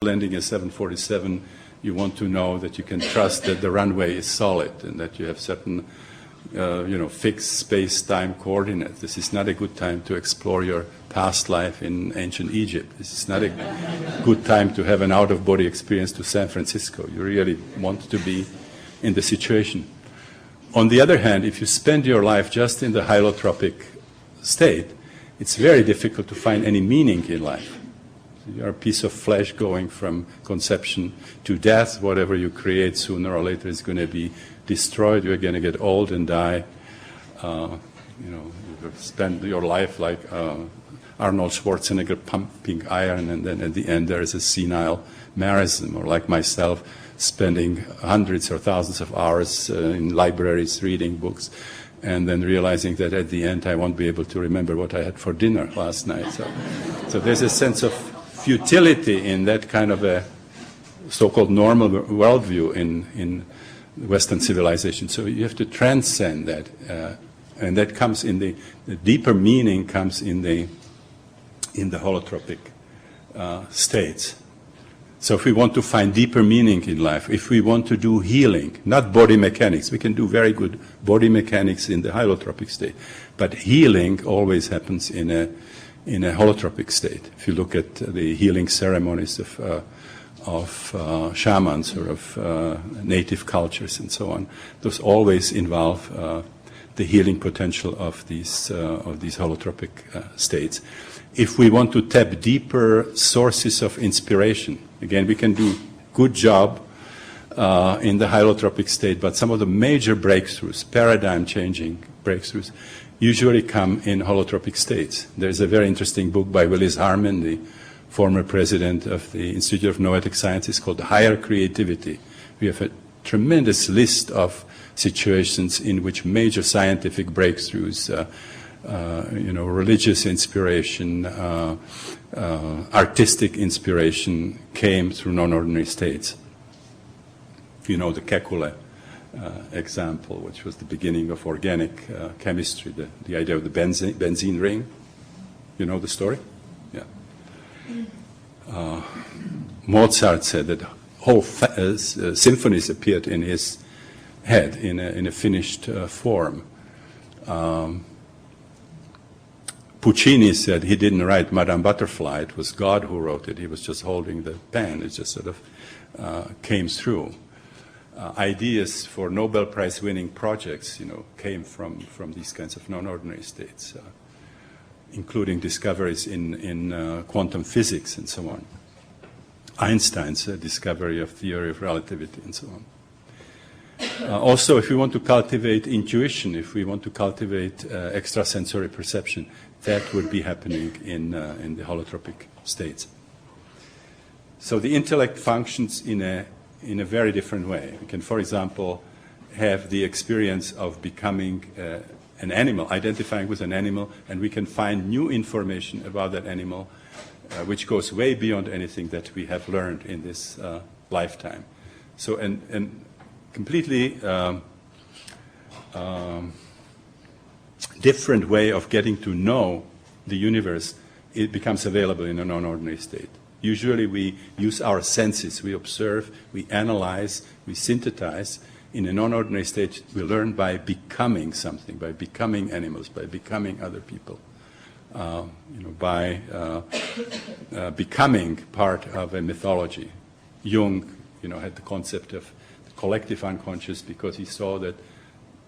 landing a 747, you want to know that you can trust that the runway is solid and that you have certain fixed space-time coordinates. This is not a good time to explore your past life in ancient Egypt. This is not a good time to have an out-of-body experience to San Francisco. You really want to be in the situation. On the other hand, if you spend your life just in the holotropic state, it's very difficult to find any meaning in life. You're a piece of flesh going from conception to death. Whatever you create sooner or later is going to be destroyed. You're going to get old and die. You spend your life like Arnold Schwarzenegger pumping iron, and then at the end there is a senile marasm, or like myself, spending hundreds or thousands of hours in libraries reading books, and then realizing that at the end I won't be able to remember what I had for dinner last night. So there's a sense of futility in that kind of a so-called normal worldview in Western civilization. So you have to transcend that, and that comes in the deeper meaning comes in the holotropic states. So if we want to find deeper meaning in life, if we want to do healing, not body mechanics, we can do very good body mechanics in the holotropic state, but healing always happens in a holotropic state. If you look at the healing ceremonies of shamans or of native cultures and so on, those always involve the healing potential of these holotropic states. If we want to tap deeper sources of inspiration, again, we can do good job in the holotropic state, but some of the major breakthroughs, paradigm-changing breakthroughs, usually come in holotropic states. There's a very interesting book by Willis Harman, the former president of the Institute of Noetic Sciences, called Higher Creativity. We have a tremendous list of situations in which major scientific breakthroughs, religious inspiration, artistic inspiration came through non-ordinary states. You know the Kekulé example, which was the beginning of organic chemistry, the idea of the benzene ring. You know the story? Yeah. Mozart said that whole symphonies appeared in his head in a finished form. Puccini said he didn't write Madame Butterfly, it was God who wrote it. He was just holding the pen. It just sort of came through. Ideas for Nobel Prize winning projects, came from these kinds of non-ordinary states, including discoveries in quantum physics and so on. Einstein's discovery of theory of relativity and so on. Also, if we want to cultivate intuition, if we want to cultivate extrasensory perception, that would be happening in the holotropic states. So the intellect functions in a very different way. We can, for example, have the experience of becoming an animal, identifying with an animal, and we can find new information about that animal, which goes way beyond anything that we have learned in this lifetime. So, and completely different way of getting to know the universe, it becomes available in a non-ordinary state. Usually we use our senses, we observe, we analyze, we synthesize. In a non-ordinary state, we learn by becoming something, by becoming animals, by becoming other people, by becoming part of a mythology. Jung, had the concept of the collective unconscious because he saw that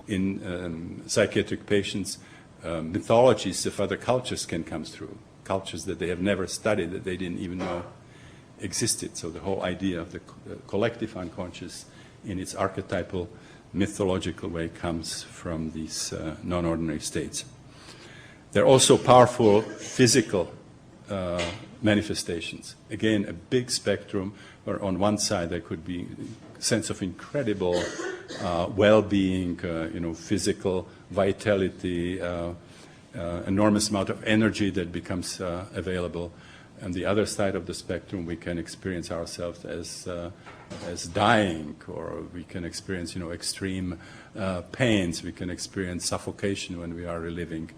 in psychiatric patients, mythologies of other cultures can come through, cultures that they have never studied, that they didn't even know existed. So the whole idea of the collective unconscious in its archetypal, mythological way comes from these non-ordinary states. There are also powerful physical manifestations. Again, a big spectrum where on one side there could be a sense of incredible well-being, physical vitality, enormous amount of energy that becomes available. On the other side of the spectrum, we can experience ourselves as dying, or we can experience, extreme pains. We can experience suffocation when we are reliving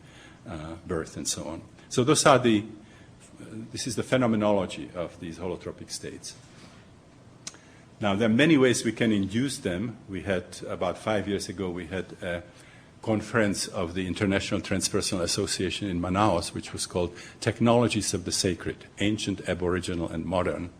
birth and so on. So this is the phenomenology of these holotropic states. Now, there are many ways we can induce them. We had, about 5 years ago, we had a conference of the International Transpersonal Association in Manaus, which was called Technologies of the Sacred, Ancient, Aboriginal, and Modern,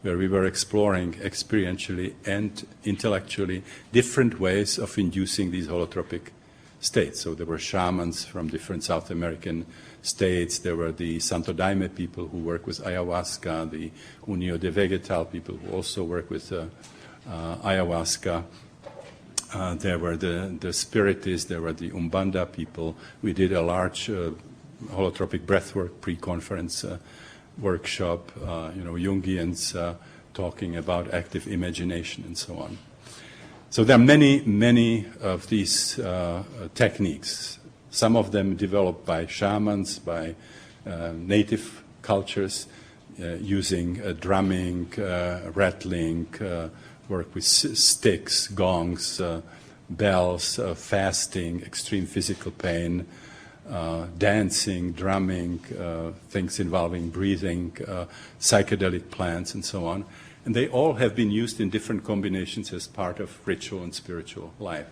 where we were exploring experientially and intellectually different ways of inducing these holotropic states. So there were shamans from different South American states. There were the Santo Daime people who work with ayahuasca, the União de Vegetal people who also work with ayahuasca. There were the Spiritists, there were the Umbanda people. We did a large holotropic breathwork pre-conference workshop, Jungians talking about active imagination and so on. So there are many of these techniques. Some of them developed by shamans, by native cultures, using drumming, rattling, work with sticks, gongs, bells, fasting, extreme physical pain, dancing, drumming, things involving breathing, psychedelic plants, and so on. And they all have been used in different combinations as part of ritual and spiritual life.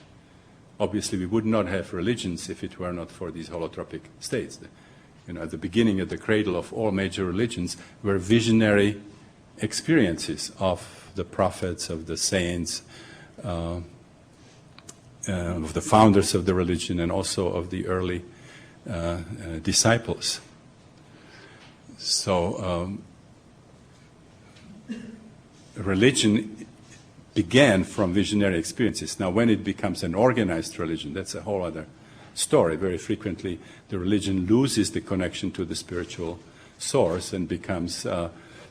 Obviously, we would not have religions if it were not for these holotropic states. At the beginning, at the cradle of all major religions, were visionary experiences of the prophets, of the saints, of the founders of the religion, and also of the early disciples. So religion began from visionary experiences. Now, when it becomes an organized religion, that's a whole other story. Very frequently, the religion loses the connection to the spiritual source and becomes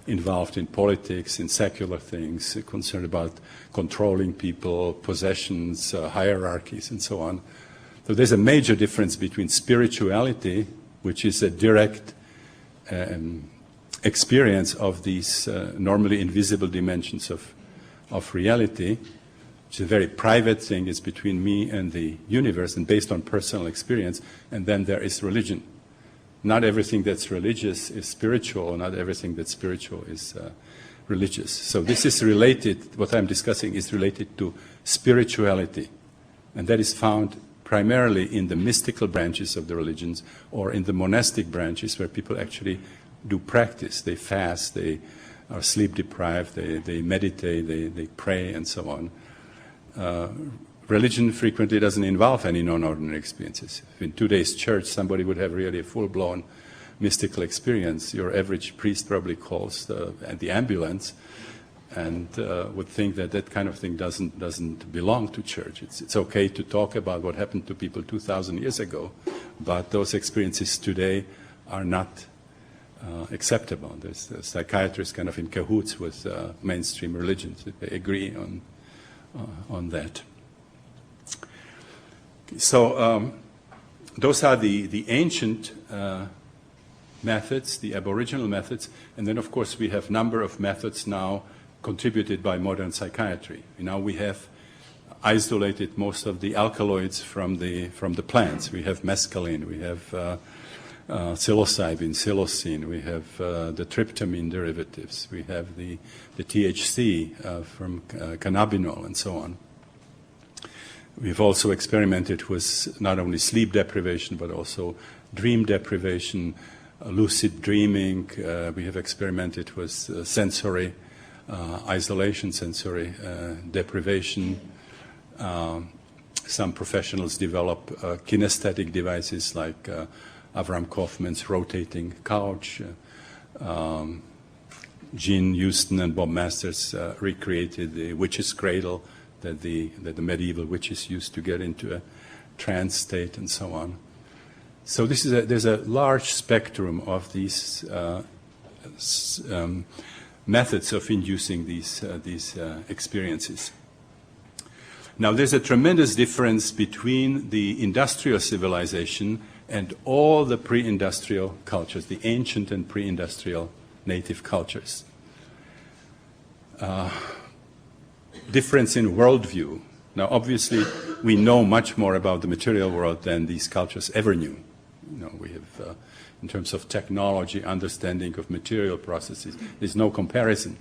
involved in politics, in secular things, concerned about controlling people, possessions, hierarchies, and so on. So there's a major difference between spirituality, which is a direct experience of these normally invisible dimensions of reality, which is a very private thing. It's between me and the universe and based on personal experience, and then there is religion. Not everything that's religious is spiritual, not everything that's spiritual is religious. So this is related, what I'm discussing is related to spirituality, and that is found primarily in the mystical branches of the religions or in the monastic branches where people actually do practice. They fast, they are sleep deprived, they meditate, they pray, and so on. Religion frequently doesn't involve any non-ordinary experiences. If in today's church somebody would have really a full-blown mystical experience, your average priest probably calls the ambulance and would think that that kind of thing doesn't belong to church. It's okay to talk about what happened to people 2,000 years ago, but those experiences today are not acceptable. There's psychiatrists kind of in cahoots with mainstream religions. They agree on that. So those are the ancient methods, the Aboriginal methods, and then of course we have a number of methods now contributed by modern psychiatry. Now we have isolated most of the alkaloids from the plants. We have mescaline, we have psilocybin, psilocin, we have the tryptamine derivatives, we have the THC from cannabinol, and so on. We've also experimented with not only sleep deprivation, but also dream deprivation, lucid dreaming. We have experimented with sensory isolation, sensory deprivation. Some professionals develop kinesthetic devices like Avram Kaufman's rotating couch. Gene Houston and Bob Masters recreated the witch's cradle that the medieval witches used to get into a trance state, and so on. So there's a large spectrum of these methods of inducing these experiences. Now, there's a tremendous difference between the industrial civilization and all the pre-industrial cultures, the ancient and pre-industrial native cultures. Difference in worldview. Now, obviously, we know much more about the material world than these cultures ever knew. We have, in terms of technology, understanding of material processes, there's no comparison.